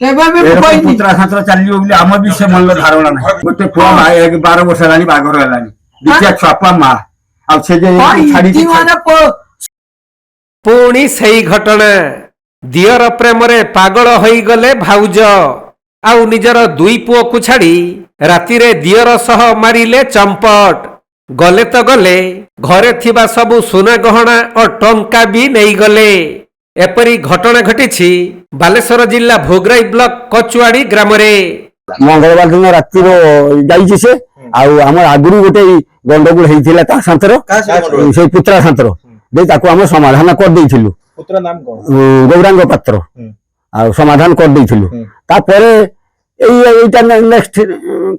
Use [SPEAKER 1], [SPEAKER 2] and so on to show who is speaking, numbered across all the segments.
[SPEAKER 1] पुत्रा छात्र चलियो बोली आम भी से मन धारणा ना गोटे पुआ 12 वर्ष हेलानी बागर हेलानी दिखिया छापा मा आ से जे छाड़ी
[SPEAKER 2] पुणी सेई घटना दियर प्रेम रे पागल होई गले भाउज आउ निजर दुई पुओ को छाड़ी राति रे दियर सह मारिले चंपट गले तो गले घरे थिबा सबु सुना गहना और टंका भी नहीं गले। एपरी घटना घटी बालेश्वर जिला भोगराई ब्लॉक कचुआड़ी ग्राम रे
[SPEAKER 1] मंगलवार दिन राति जाइए से आम आगुरी गोटे गंडगोल होता ता सांतर से पुत्रा सांतर आम समाधान कर देइथिलु
[SPEAKER 3] पुत्र नाम कौन
[SPEAKER 1] गौरांग पात्र आ समाधान कर देइथिलु तापर एटा नेक्स्ट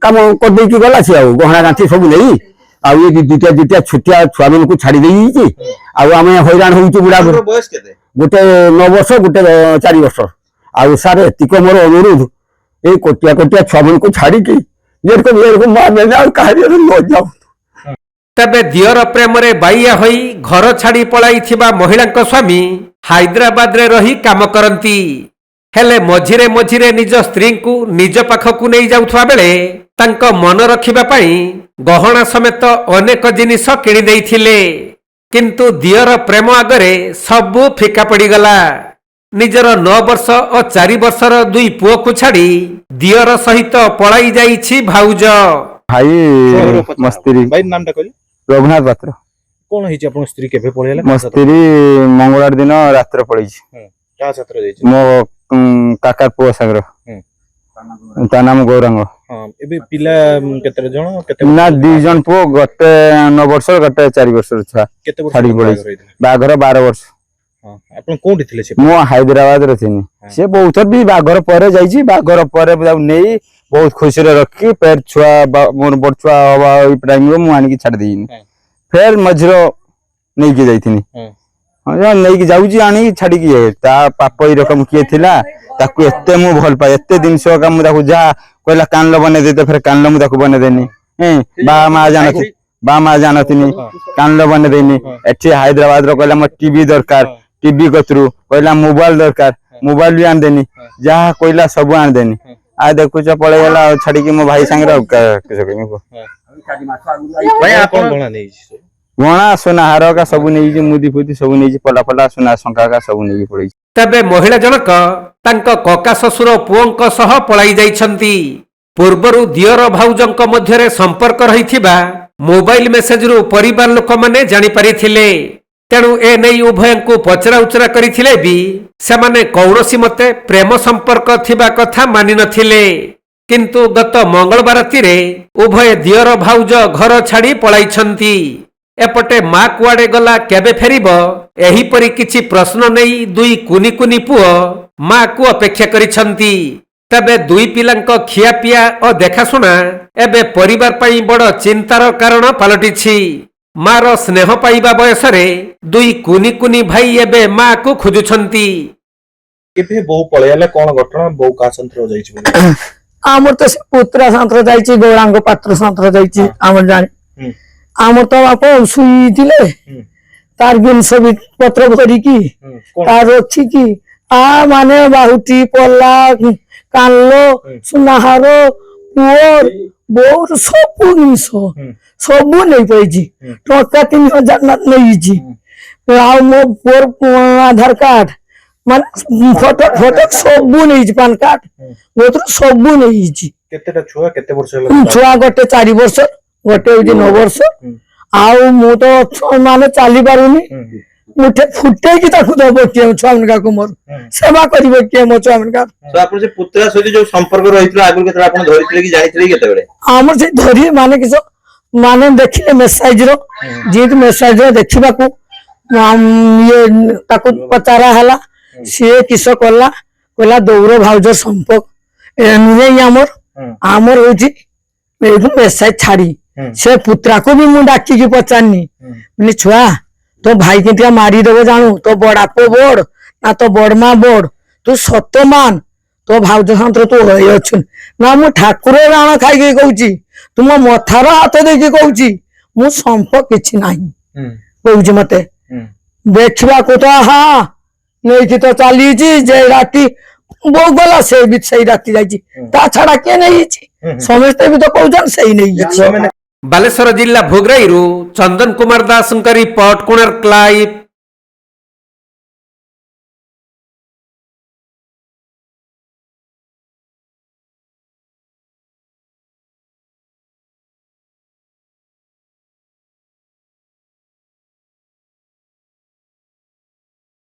[SPEAKER 1] काम कर देकी गला छि आ गहना गांठी सब नहीं आ ये दुटिया छुटिया छुआ मन को छाड़ी देई छि आ आम हैरान होउछु बुढ़ा
[SPEAKER 3] बयस केते
[SPEAKER 1] गोटे 9 वर्ष गोटे 4 वर्ष आ सारे एतिक मोर अनुरोध ए कोटिया कोटिया छुआ मन को छाड़ी की ये को मार देना कहानी न जाऊ।
[SPEAKER 2] तबे दियर प्रेम रे बाइया होई घर छाड़ी पलाई थिबा महिला स्वामी हैदराबाद रे रही काम करंती हेले मझिरे मझिरे निज स्त्री को निज पाखकु नहीं जाउथवा बेले तांको मन रखिबा पई गहना समेत अनेक जिनिस किणी देइथिले किंतु दियर प्रेम आगरे सबु फिका पड़ी गला। निजर 9 वर्ष और 4 वर्षर दुई पुओ को छाड़ी दियर सहित पलाई जाइछि भाउज
[SPEAKER 1] भाई मस्तिरी
[SPEAKER 3] भाई नामटा कहली
[SPEAKER 1] रघुनाथ पात्र
[SPEAKER 3] कोन हिची अपन स्त्री केबे पळेला
[SPEAKER 1] मस्तिरी मंगलवार दिन रात्र पड़ी
[SPEAKER 3] का छात्र जाइछि
[SPEAKER 1] मो काका पुओ सागर ता नाम गौरांग
[SPEAKER 3] हां एबे पिला केते जण केते
[SPEAKER 1] ना 2 जन पुओ गटे 9 वर्ष गटे 4 वर्ष छा
[SPEAKER 3] केते वर्ष
[SPEAKER 1] छाड़ी पड़ी बाघर 12 वर्ष
[SPEAKER 3] हां अपन कोठी थिले से
[SPEAKER 1] मो हैदराबाद रे थिनी से बहुत भी बाघर परे जाइछि बाघर परे नै बहुत खुशी रे रखी पेर छुआ मोर बड़ छुआ हवा ई टाइम रो मु आनी की छाड़ देइनी फेर मझरो नै की जाइथिनी हां नै की जाउजी आनी छाड़ी की ता पाप ई रकम किए थिला ताकू एते मु भल पाए एते दिन सो का मु ताकू जा कहला कानलो बने दे तो फिर कानलो मु ताकू बने देनी बा मा जानथिनी कानलो बने देनी एठी हैदराबाद रो कहला म टीवी दरकार टीवी कतरू कहला मोबाइल दरकार मोबाइल भी आन देनी जा कहला सब आन देनी आ देखु छ पळे गेला छाड़ी की मो भाई संग रो किस कमी को
[SPEAKER 3] भाई आपन गणा नै
[SPEAKER 1] गणा सोनाहार का सब नै जी मुदी फुदी सब नै जी पला पला सोना संका का सब नै पड़ी।
[SPEAKER 2] तबे महिला जनक तांको कका ससुर पुओंक सह पलाई जाइछंती पूर्वरु दियर भाउजंक मध्यरे संपर्क रहिथिबा मोबाइल मेसेज रु परिवार लोक माने जानि परिथिले तेणु ए नहीं उभय को पचरा उचरा करिथिले भी सेमाने कौनसी मते प्रेम संपर्क थिबा कथा मानि नथिले किंतु गत मंगलवार राति रे उभय दियर भाउज घर छाड़ी पलाइछंती एपटे मा कुआडे गला केबे फेरिबो एही परी किछि प्रश्न नै दुई कुनी कुनी पुओ मा को अपेक्षा करिछंती। तबे दुई पिलांक खिया पिया और देखाशुना एबे परिवार पई बड़ चिंतार कारण पलटिछि मार स्नेह पाइबा बयस रे दुई कुनी कुनी भाई एबे मा को खोजुछंती
[SPEAKER 3] केबे बहु पळेला कोन घटना बहु का संतर जाइछि
[SPEAKER 4] आमर तो पुत्रा संतर जाइछि गौरांग पात्र संतर जाइछि आमर जानि आमर तो बाप सुई दिले तार जिनस पत्र भरी की तार अछि की आ माने बाहुटी पल्ला कानलो सुनाहार पुओर बोर सब जिनस सब नहीं पाइछि टका 3000 नहीं जी आ मो पुओर आधार कार्ड माने फोटो फोटो सब नहीं जी पान कार्ड मोर सब नहीं जी
[SPEAKER 3] केतेटा छुआ केते वर्ष होला
[SPEAKER 4] छुआ गोटे 4 वर्ष गोटे 9 वर्ष आउ मु तो माने चली पारुनी मुठे फुटे की ताकू दबो के छुआमन को मोर सेवा करबे के मो छुआमन का
[SPEAKER 3] तो आपन से पुत्रा सहित जो संपर्क रहितला आगु केतरा आपन धरितले की जानितले केते बेले
[SPEAKER 4] हमर से धरि माने किस माने देखिले मेसेज रो जीत मेसेज रो देखिबा को ये ताकू पचारा हला से किस कहला दौर भाउज संपर्क एनुरे हमर हमर होची मेसेज छाड़ी से पुत्रा को भी मु डाकी की पचारनी माने छुआ तो भाई के मारी देव जानू तो बड़ापो बोड़ ना तो बड़मा बोड़ तू सत्य मान तो भाउज संतर तू अच्छु ना मु ठाकुर राण खाई कहूची तुम मथार हाथ देकी कहूची मु संपर्क किछि नाही कहूची मते देखिबा को तो हाँ नहीं तो चली जे राती ବୋଉ ଗଲା ସେ ବି ସେଇ ରାତି ଯାଇଛି ତା ଛଡା କିଏ ନେଇଯାଇଛି ସମସ୍ତେ ବି ତ କହୁଛନ୍ତି ସେଇ ନେଇଯାଇଛି।
[SPEAKER 3] ଛୁଆମାନେ
[SPEAKER 2] ବାଲେଶ୍ୱର ଜିଲ୍ଲା ଭୋଗରାଇରୁ ଚନ୍ଦନ କୁମାର ଦାସଙ୍କ ରିପୋର୍ଟ କୋଣାର୍କ ଲାଇଭ୍।